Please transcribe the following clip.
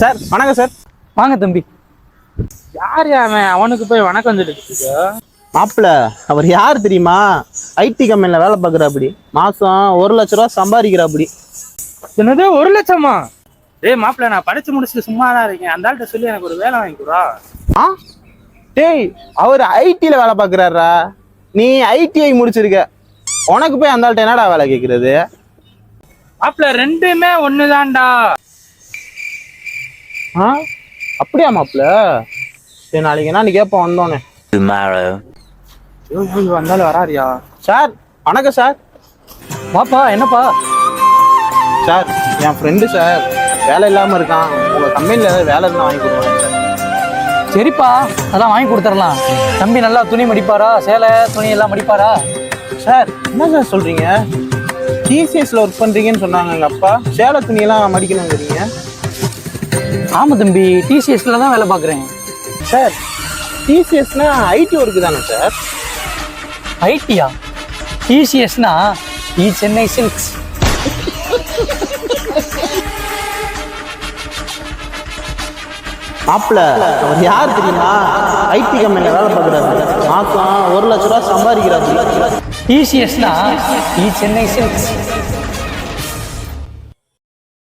Sir வணக்கம் sir. வாங்க தம்பி. யார் அவன்? அவனுக்கு போய் வணக்கம் சொல்லிட்டு மாப்பிள்ள அவர் யார் தெரியுமா? ஐடி கம்பெனில வேலை பார்க்குறாப்படி, மாசம் 1,00,000 ரூபா சம்பாதிக்கிறாப்படி. என்னது 1,00,000மா? டேய் மாப்பிள்ள, நான் படிச்சு முடிச்சுட்டு சும்மா தான் இருக்கேன். அந்த ஆள்கிட்ட சொல்லி எனக்கு ஒரு வேலை வாங்கி கொடுறா. ஆ டேய், அவர் ஐடில வேலை பார்க்குறாரா? நீ ஐடிஐ முடிச்சிருக்க, உனக்கு போய் அந்த ஆள்கிட்ட என்னடா வேலை கேட்கறது? மாப்பிள்ள ரெண்டுமே ஒண்ணுதான்டா. ஆ அப்படியா மாப்பிள்ள? சரி, நாளைக்கு என்ன கேட்போம் வந்தோன்னே. வந்தாலும் வராரியா? சார் வணக்கம் சார். வாப்பா, என்னப்பா? சார் என் ஃப்ரெண்டு சார் வேலை இல்லாமல் இருக்கான், உங்கள் கம்பெனியில் ஏதாவது வேலை இருந்தால் வாங்கி கொடுப்பாங்க சார். சரிப்பா, அதான் வாங்கி கொடுத்துடலாம். தம்பி நல்லா துணி மடிப்பாரா? சேலை துணி எல்லாம் மடிப்பாரா? சார் என்ன சார் சொல்கிறீங்க? டிசிஎஸ்ல ஒர்க் பண்ணுறீங்கன்னு சொன்னாங்க எங்கள் அப்பா. சேலை துணியெல்லாம் மடிக்கணுங்கிறீங்க? ஆமாம் தம்பி, டிசிஎஸ்ல தான் வேலை பார்க்குறேன். சார் டிசிஎஸ்னா ஐடி ஒர்க்கு தானே சார்? ஐடியா? டிசிஎஸ்னா சென்னை சில்க்ஸ். மாப்பிள்ள அவர் யார் தெரியுமா? ஐடி கம்பெனியில் வேலை பார்க்குறாரு, மாதம் 1,00,000 ரூபா சம்பாதிக்கிறாரு. டிசிஎஸ்னா சென்னை சில்க்ஸ்.